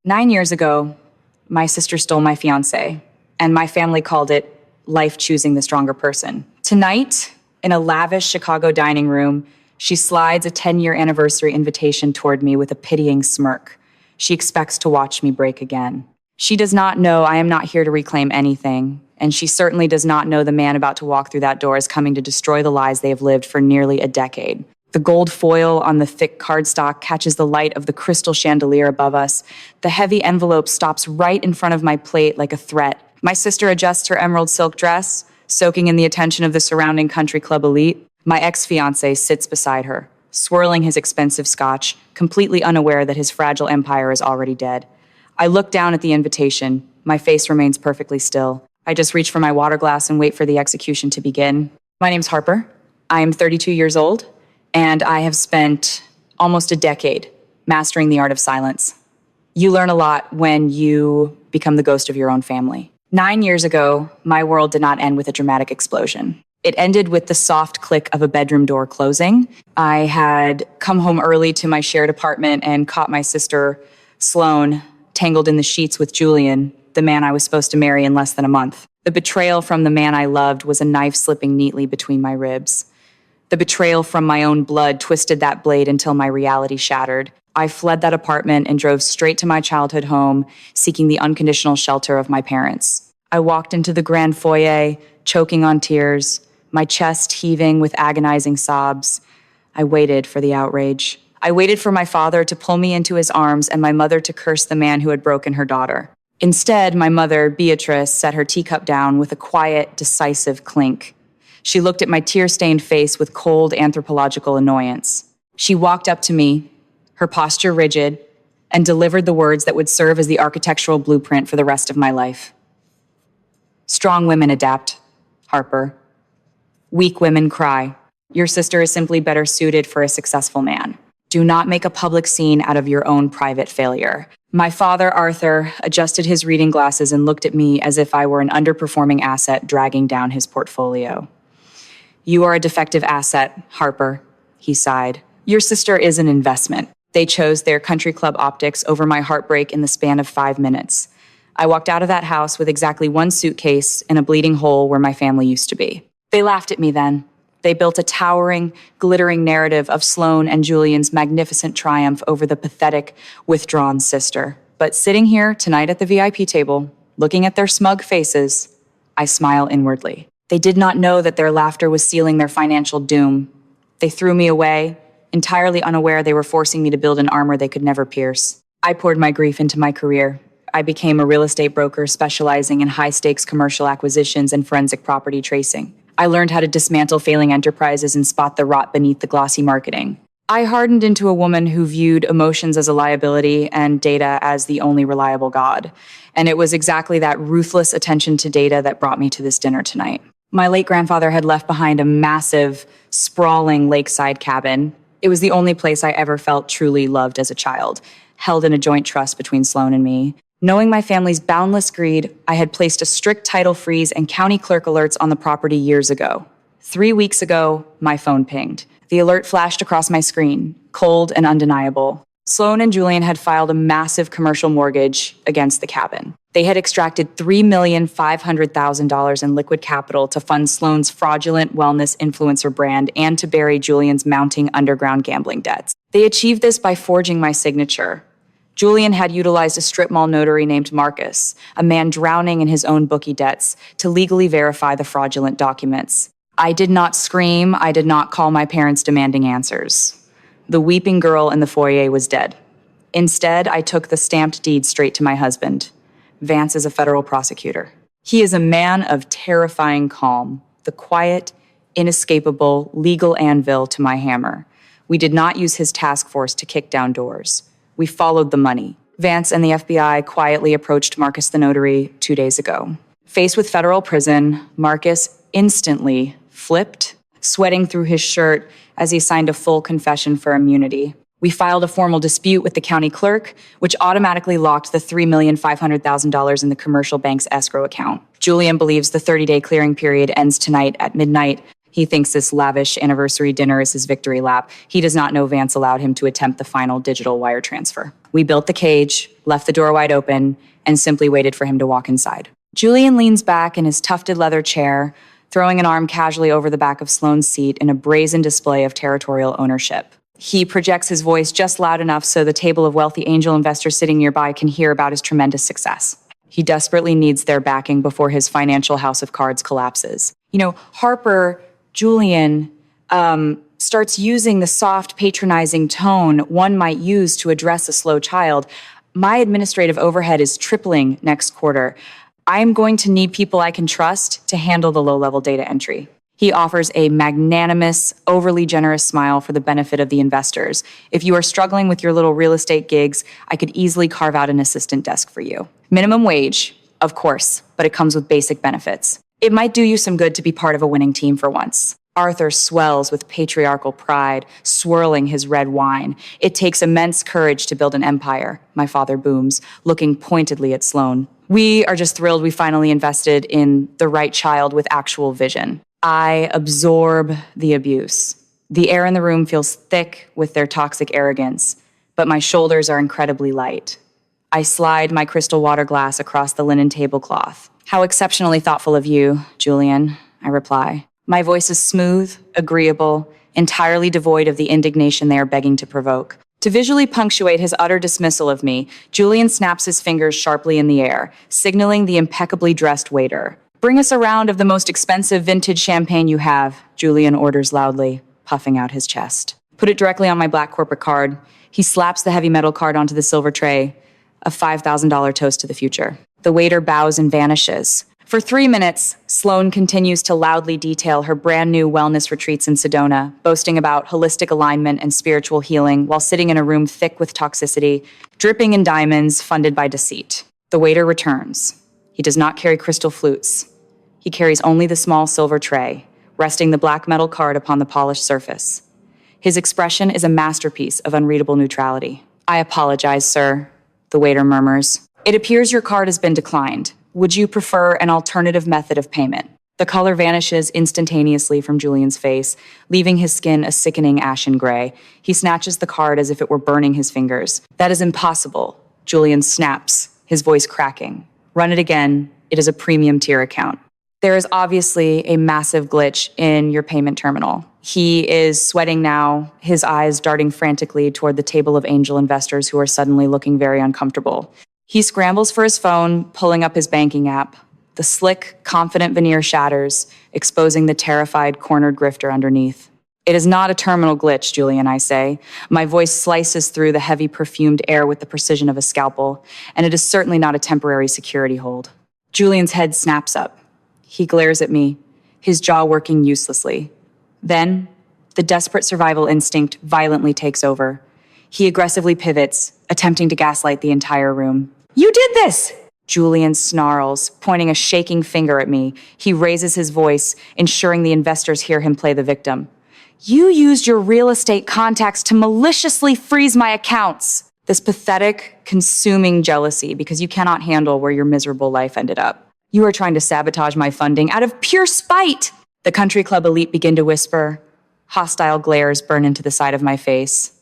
9 years ago, my sister stole my fiancé, and my family called it life choosing the stronger person. Tonight, in a lavish Chicago dining room, she slides a 10-year anniversary invitation toward me with a pitying smirk. She expects to watch me break again. She does not know I am not here to reclaim anything, and she certainly does not know the man about to walk through that door is coming to destroy the lies they have lived for nearly a decade. The gold foil on the thick cardstock catches the light of the crystal chandelier above us. The heavy envelope stops right in front of my plate like a threat. My sister adjusts her emerald silk dress, soaking in the attention of the surrounding country club elite. My ex-fiancé sits beside her, swirling his expensive scotch, completely unaware that his fragile empire is already dead. I look down at the invitation. My face remains perfectly still. I just reach for my water glass and wait for the execution to begin. My name's Harper. I am 32 years old, and I have spent almost a decade mastering the art of silence. You learn a lot when you become the ghost of your own family. 9 years ago, my world did not end with a dramatic explosion. It ended with the soft click of a bedroom door closing. I had come home early to my shared apartment and caught my sister, Sloane, tangled in the sheets with Julian, the man I was supposed to marry in less than a month. The betrayal from the man I loved was a knife slipping neatly between my ribs. The betrayal from my own blood twisted that blade until my reality shattered. I fled that apartment and drove straight to my childhood home, seeking the unconditional shelter of my parents. I walked into the grand foyer, choking on tears, my chest heaving with agonizing sobs. I waited for the outrage. I waited for my father to pull me into his arms and my mother to curse the man who had broken her daughter. Instead, my mother, Beatrice, set her teacup down with a quiet, decisive clink. She looked at my tear-stained face with cold anthropological annoyance. She walked up to me, her posture rigid, and delivered the words that would serve as the architectural blueprint for the rest of my life. Strong women adapt, Harper. Weak women cry. Your sister is simply better suited for a successful man. Do not make a public scene out of your own private failure. My father, Arthur, adjusted his reading glasses and looked at me as if I were an underperforming asset dragging down his portfolio. You are a defective asset, Harper, he sighed. Your sister is an investment. They chose their country club optics over my heartbreak in the span of 5 minutes. I walked out of that house with exactly one suitcase and a bleeding hole where my family used to be. They laughed at me then. They built a towering, glittering narrative of Sloane and Julian's magnificent triumph over the pathetic, withdrawn sister. But sitting here tonight at the VIP table, looking at their smug faces, I smile inwardly. They did not know that their laughter was sealing their financial doom. They threw me away, entirely unaware they were forcing me to build an armor they could never pierce. I poured my grief into my career. I became a real estate broker specializing in high-stakes commercial acquisitions and forensic property tracing. I learned how to dismantle failing enterprises and spot the rot beneath the glossy marketing. I hardened into a woman who viewed emotions as a liability and data as the only reliable god. And it was exactly that ruthless attention to data that brought me to this dinner tonight. My late grandfather had left behind a massive, sprawling lakeside cabin. It was the only place I ever felt truly loved as a child, held in a joint trust between Sloane and me. Knowing my family's boundless greed, I had placed a strict title freeze and county clerk alerts on the property years ago. 3 weeks ago, my phone pinged. The alert flashed across my screen, cold and undeniable. Sloane and Julian had filed a massive commercial mortgage against the cabin. They had extracted $3,500,000 in liquid capital to fund Sloane's fraudulent wellness influencer brand and to bury Julian's mounting underground gambling debts. They achieved this by forging my signature. Julian had utilized a strip mall notary named Marcus, a man drowning in his own bookie debts, to legally verify the fraudulent documents. I did not scream. I did not call my parents demanding answers. The weeping girl in the foyer was dead. Instead, I took the stamped deed straight to my husband. Vance is a federal prosecutor. He is a man of terrifying calm, the quiet, inescapable legal anvil to my hammer. We did not use his task force to kick down doors. We followed the money. Vance and the FBI quietly approached Marcus the notary 2 days ago. Faced with federal prison, Marcus instantly flipped, sweating through his shirt as he signed a full confession for immunity. We filed a formal dispute with the county clerk, which automatically locked the $3,500,000 in the commercial bank's escrow account. Julian believes the 30-day clearing period ends tonight at midnight. He thinks this lavish anniversary dinner is his victory lap. He does not know Vance allowed him to attempt the final digital wire transfer. We built the cage, left the door wide open, and simply waited for him to walk inside. Julian leans back in his tufted leather chair, throwing an arm casually over the back of Sloane's seat in a brazen display of territorial ownership. He projects his voice just loud enough so the table of wealthy angel investors sitting nearby can hear about his tremendous success. He desperately needs their backing before his financial house of cards collapses. Harper, Julian, starts using the soft, patronizing tone one might use to address a slow child. My administrative overhead is tripling next quarter. I'm going to need people I can trust to handle the low-level data entry. He offers a magnanimous, overly generous smile for the benefit of the investors. If you are struggling with your little real estate gigs, I could easily carve out an assistant desk for you. Minimum wage, of course, but it comes with basic benefits. It might do you some good to be part of a winning team for once. Arthur swells with patriarchal pride, swirling his red wine. It takes immense courage to build an empire, my father booms, looking pointedly at Sloane. We are just thrilled we finally invested in the right child with actual vision. I absorb the abuse. The air in the room feels thick with their toxic arrogance, but my shoulders are incredibly light. I slide my crystal water glass across the linen tablecloth. How exceptionally thoughtful of you, Julian, I reply. My voice is smooth, agreeable, entirely devoid of the indignation they are begging to provoke. To visually punctuate his utter dismissal of me, Julian snaps his fingers sharply in the air, signaling the impeccably dressed waiter. Bring us a round of the most expensive vintage champagne you have, Julian orders loudly, puffing out his chest. Put it directly on my black corporate card. He slaps the heavy metal card onto the silver tray. A $5,000 toast to the future. The waiter bows and vanishes. For 3 minutes, Sloane continues to loudly detail her brand new wellness retreats in Sedona, boasting about holistic alignment and spiritual healing while sitting in a room thick with toxicity, dripping in diamonds funded by deceit. The waiter returns. He does not carry crystal flutes. He carries only the small silver tray, resting the black metal card upon the polished surface. His expression is a masterpiece of unreadable neutrality. I apologize, sir, the waiter murmurs. It appears your card has been declined. Would you prefer an alternative method of payment? The color vanishes instantaneously from Julian's face, leaving his skin a sickening ashen gray. He snatches the card as if it were burning his fingers. That is impossible, Julian snaps, his voice cracking. Run it again. It is a premium tier account. There is obviously a massive glitch in your payment terminal. He is sweating now, his eyes darting frantically toward the table of angel investors who are suddenly looking very uncomfortable. He scrambles for his phone, pulling up his banking app. The slick, confident veneer shatters, exposing the terrified, cornered grifter underneath. It is not a terminal glitch, Julian, I say. My voice slices through the heavy, perfumed air with the precision of a scalpel, and it is certainly not a temporary security hold. Julian's head snaps up. He glares at me, his jaw working uselessly. Then, the desperate survival instinct violently takes over. He aggressively pivots, attempting to gaslight the entire room. You did this! Julian snarls, pointing a shaking finger at me. He raises his voice, ensuring the investors hear him play the victim. You used your real estate contacts to maliciously freeze my accounts. This pathetic, consuming jealousy because you cannot handle where your miserable life ended up. You are trying to sabotage my funding out of pure spite. The country club elite begin to whisper. Hostile glares burn into the side of my face.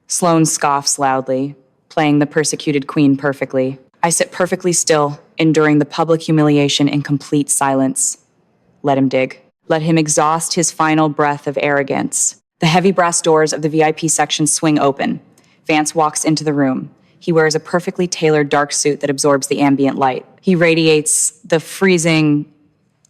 Sloane scoffs loudly, playing the persecuted queen perfectly. I sit perfectly still, enduring the public humiliation in complete silence. Let him dig. Let him exhaust his final breath of arrogance. The heavy brass doors of the VIP section swing open. Vance walks into the room. He wears a perfectly tailored dark suit that absorbs the ambient light. He radiates the freezing,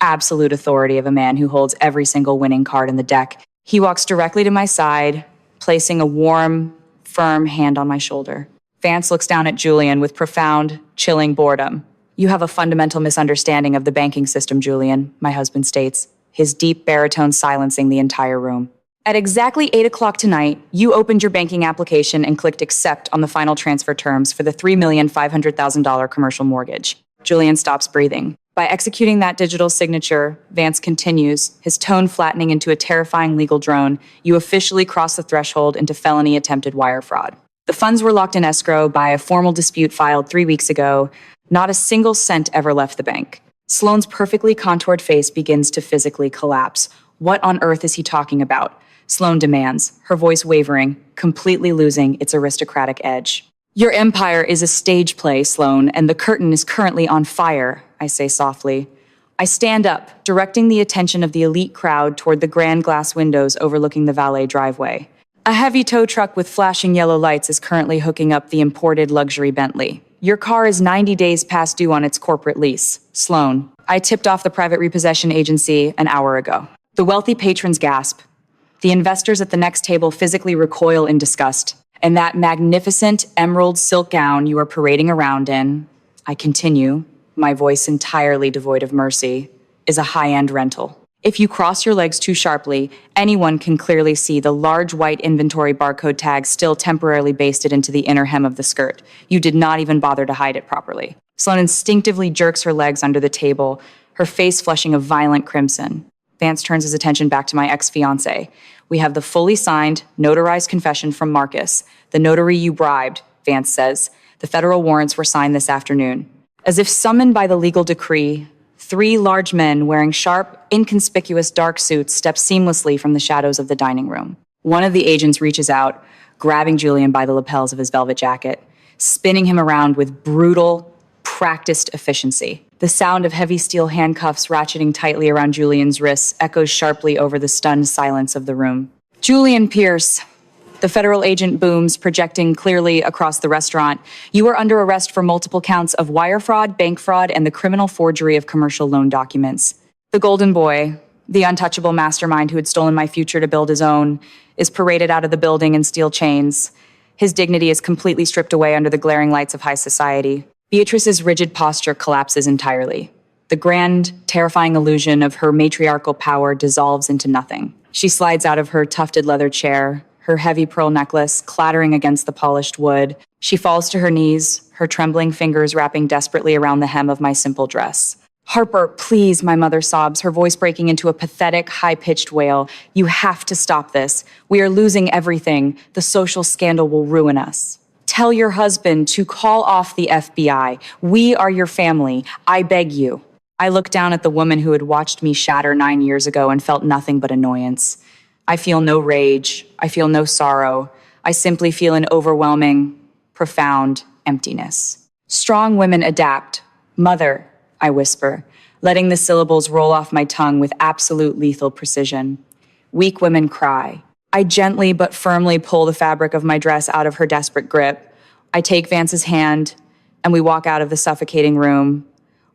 absolute authority of a man who holds every single winning card in the deck. He walks directly to my side, placing a warm, firm hand on my shoulder. Vance looks down at Julian with profound, chilling boredom. You have a fundamental misunderstanding of the banking system, Julian, my husband states, his deep baritone silencing the entire room. At exactly 8 o'clock tonight, you opened your banking application and clicked accept on the final transfer terms for the $3,500,000 commercial mortgage. Julian stops breathing. By executing that digital signature, Vance continues, his tone flattening into a terrifying legal drone, you officially cross the threshold into felony attempted wire fraud. The funds were locked in escrow by a formal dispute filed 3 weeks ago. Not a single cent ever left the bank. Sloane's perfectly contoured face begins to physically collapse. What on earth is he talking about? Sloane demands, her voice wavering, completely losing its aristocratic edge. Your empire is a stage play, Sloan, and the curtain is currently on fire, I say softly. I stand up, directing the attention of the elite crowd toward the grand glass windows overlooking the valet driveway. A heavy tow truck with flashing yellow lights is currently hooking up the imported luxury Bentley. Your car is 90 days past due on its corporate lease. Sloan. I tipped off the private repossession agency an hour ago. The wealthy patrons gasp. The investors at the next table physically recoil in disgust. And that magnificent emerald silk gown you are parading around in, I continue, my voice entirely devoid of mercy, is a high-end rental. If you cross your legs too sharply, anyone can clearly see the large white inventory barcode tag still temporarily basted into the inner hem of the skirt. You did not even bother to hide it properly. Sloan instinctively jerks her legs under the table, her face flushing a violent crimson. Vance turns his attention back to my ex-fiancé. We have the fully signed, notarized confession from Marcus, the notary you bribed, Vance says. The federal warrants were signed this afternoon. As if summoned by the legal decree, 3 large men wearing sharp, inconspicuous dark suits step seamlessly from the shadows of the dining room. One of the agents reaches out, grabbing Julian by the lapels of his velvet jacket, spinning him around with brutal, practiced efficiency. The sound of heavy steel handcuffs ratcheting tightly around Julian's wrists echoes sharply over the stunned silence of the room. Julian Pierce. The federal agent booms, projecting clearly across the restaurant. You are under arrest for multiple counts of wire fraud, bank fraud, and the criminal forgery of commercial loan documents. The golden boy, the untouchable mastermind who had stolen my future to build his own, is paraded out of the building in steel chains. His dignity is completely stripped away under the glaring lights of high society. Beatrice's rigid posture collapses entirely. The grand, terrifying illusion of her matriarchal power dissolves into nothing. She slides out of her tufted leather chair, her heavy pearl necklace clattering against the polished wood. She falls to her knees, her trembling fingers wrapping desperately around the hem of my simple dress. Harper, please, my mother sobs, her voice breaking into a pathetic, high-pitched wail. You have to stop this. We are losing everything. The social scandal will ruin us. Tell your husband to call off the FBI. We are your family. I beg you. I look down at the woman who had watched me shatter 9 years ago and felt nothing but annoyance. I feel no rage. I feel no sorrow. I simply feel an overwhelming, profound emptiness. Strong women adapt. Mother, I whisper, letting the syllables roll off my tongue with absolute lethal precision. Weak women cry. I gently but firmly pull the fabric of my dress out of her desperate grip. I take Vance's hand, and we walk out of the suffocating room,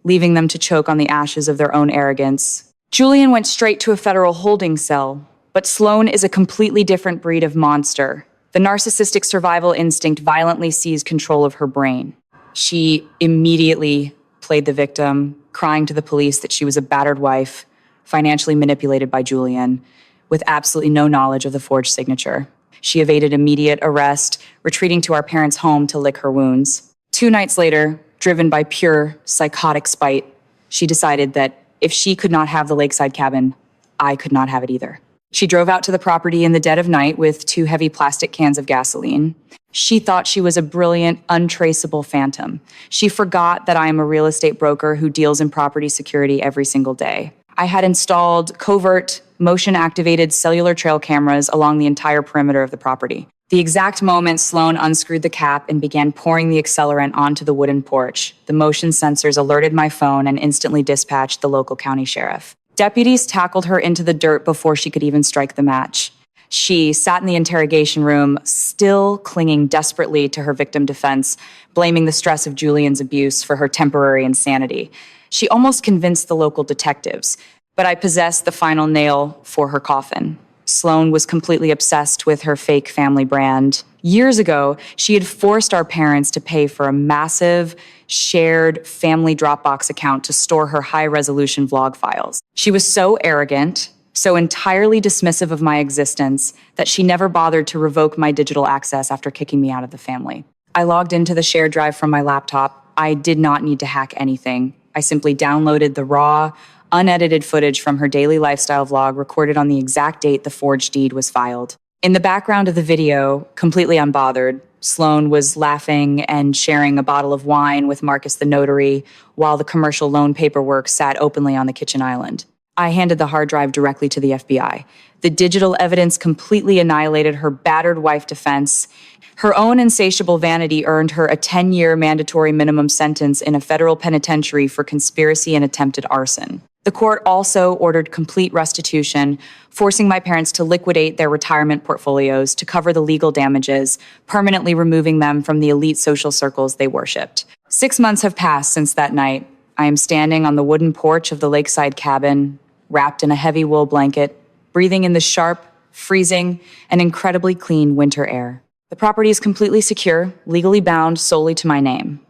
leaving them to choke on the ashes of their own arrogance. Julian went straight to a federal holding cell, but Sloan is a completely different breed of monster. The narcissistic survival instinct violently seized control of her brain. She immediately played the victim, crying to the police that she was a battered wife, financially manipulated by Julian, with absolutely no knowledge of the forged signature. She evaded immediate arrest, retreating to our parents' home to lick her wounds. 2 nights later, driven by pure, psychotic spite, she decided that if she could not have the lakeside cabin, I could not have it either. She drove out to the property in the dead of night with 2 heavy plastic cans of gasoline. She thought she was a brilliant, untraceable phantom. She forgot that I am a real estate broker who deals in property security every single day. I had installed covert, motion-activated cellular trail cameras along the entire perimeter of the property. The exact moment Sloan unscrewed the cap and began pouring the accelerant onto the wooden porch, the motion sensors alerted my phone and instantly dispatched the local county sheriff. Deputies tackled her into the dirt before she could even strike the match. She sat in the interrogation room, still clinging desperately to her victim defense, blaming the stress of Julian's abuse for her temporary insanity. She almost convinced the local detectives, but I possessed the final nail for her coffin. Sloan was completely obsessed with her fake family brand. Years ago, she had forced our parents to pay for a massive, shared family Dropbox account to store her high-resolution vlog files. She was so arrogant, so entirely dismissive of my existence, that she never bothered to revoke my digital access after kicking me out of the family. I logged into the shared drive from my laptop. I did not need to hack anything. I simply downloaded the raw, unedited footage from her daily lifestyle vlog recorded on the exact date the forged deed was filed. In the background of the video, completely unbothered, Sloan was laughing and sharing a bottle of wine with Marcus the notary while the commercial loan paperwork sat openly on the kitchen island. I handed the hard drive directly to the FBI. The digital evidence completely annihilated her battered wife defense. Her own insatiable vanity earned her a 10-year mandatory minimum sentence in a federal penitentiary for conspiracy and attempted arson. The court also ordered complete restitution, forcing my parents to liquidate their retirement portfolios to cover the legal damages, permanently removing them from the elite social circles they worshipped. 6 months have passed since that night. I am standing on the wooden porch of the lakeside cabin, wrapped in a heavy wool blanket, breathing in the sharp, freezing, and incredibly clean winter air. The property is completely secure, legally bound solely to my name.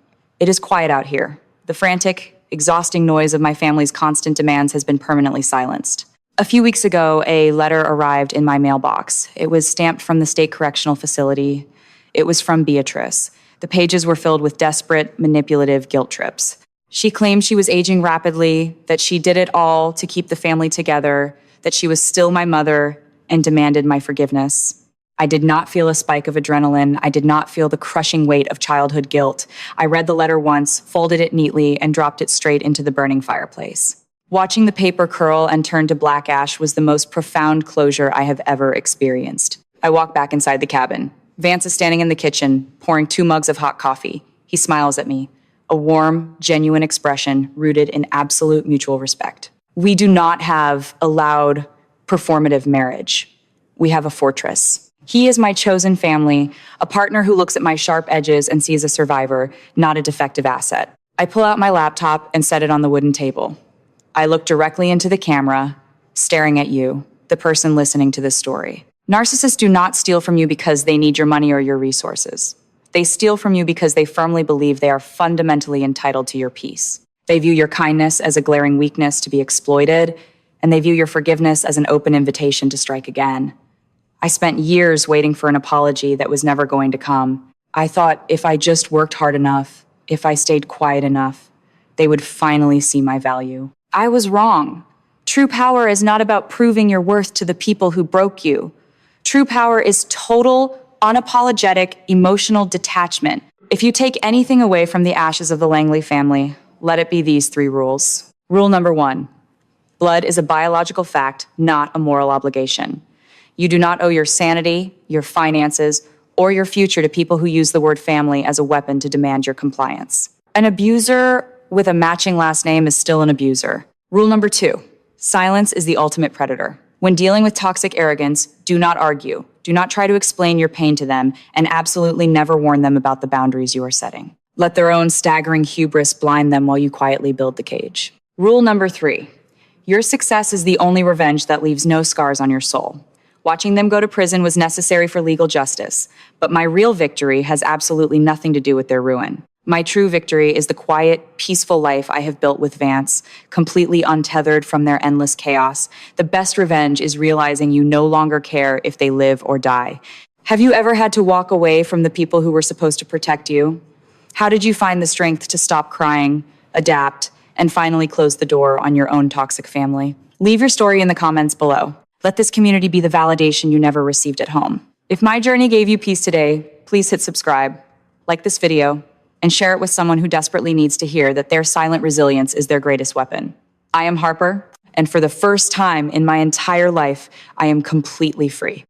It is quiet out here. The frantic, exhausting noise of my family's constant demands has been permanently silenced. A few weeks ago, a letter arrived in my mailbox. It was stamped from the state correctional facility. It was from Beatrice. The pages were filled with desperate, manipulative guilt trips. She claimed she was aging rapidly, that she did it all to keep the family together, that she was still my mother, and demanded my forgiveness. I did not feel a spike of adrenaline. I did not feel the crushing weight of childhood guilt. I read the letter once, folded it neatly, and dropped it straight into the burning fireplace. Watching the paper curl and turn to black ash was the most profound closure I have ever experienced. I walk back inside the cabin. Vance is standing in the kitchen, pouring 2 mugs of hot coffee. He smiles at me, a warm, genuine expression rooted in absolute mutual respect. We do not have a loud, performative marriage. We have a fortress. He is my chosen family, a partner who looks at my sharp edges and sees a survivor, not a defective asset. I pull out my laptop and set it on the wooden table. I look directly into the camera, staring at you, the person listening to this story. Narcissists do not steal from you because they need your money or your resources. They steal from you because they firmly believe they are fundamentally entitled to your peace. They view your kindness as a glaring weakness to be exploited, and they view your forgiveness as an open invitation to strike again. I spent years waiting for an apology that was never going to come. I thought if I just worked hard enough, if I stayed quiet enough, they would finally see my value. I was wrong. True power is not about proving your worth to the people who broke you. True power is total, unapologetic, emotional detachment. If you take anything away from the ashes of the Langley family, let it be these 3 rules. Rule number 1, blood is a biological fact, not a moral obligation. You do not owe your sanity, your finances, or your future to people who use the word family as a weapon to demand your compliance. An abuser with a matching last name is still an abuser. Rule number 2, silence is the ultimate predator. When dealing with toxic arrogance, do not argue. Do not try to explain your pain to them, and absolutely never warn them about the boundaries you are setting. Let their own staggering hubris blind them while you quietly build the cage. Rule number 3, your success is the only revenge that leaves no scars on your soul. Watching them go to prison was necessary for legal justice, but my real victory has absolutely nothing to do with their ruin. My true victory is the quiet, peaceful life I have built with Vance, completely untethered from their endless chaos. The best revenge is realizing you no longer care if they live or die. Have you ever had to walk away from the people who were supposed to protect you? How did you find the strength to stop crying, adapt, and finally close the door on your own toxic family? Leave your story in the comments below. Let this community be the validation you never received at home. If my journey gave you peace today, please hit subscribe, like this video, and share it with someone who desperately needs to hear that their silent resilience is their greatest weapon. I am Harper, and for the first time in my entire life, I am completely free.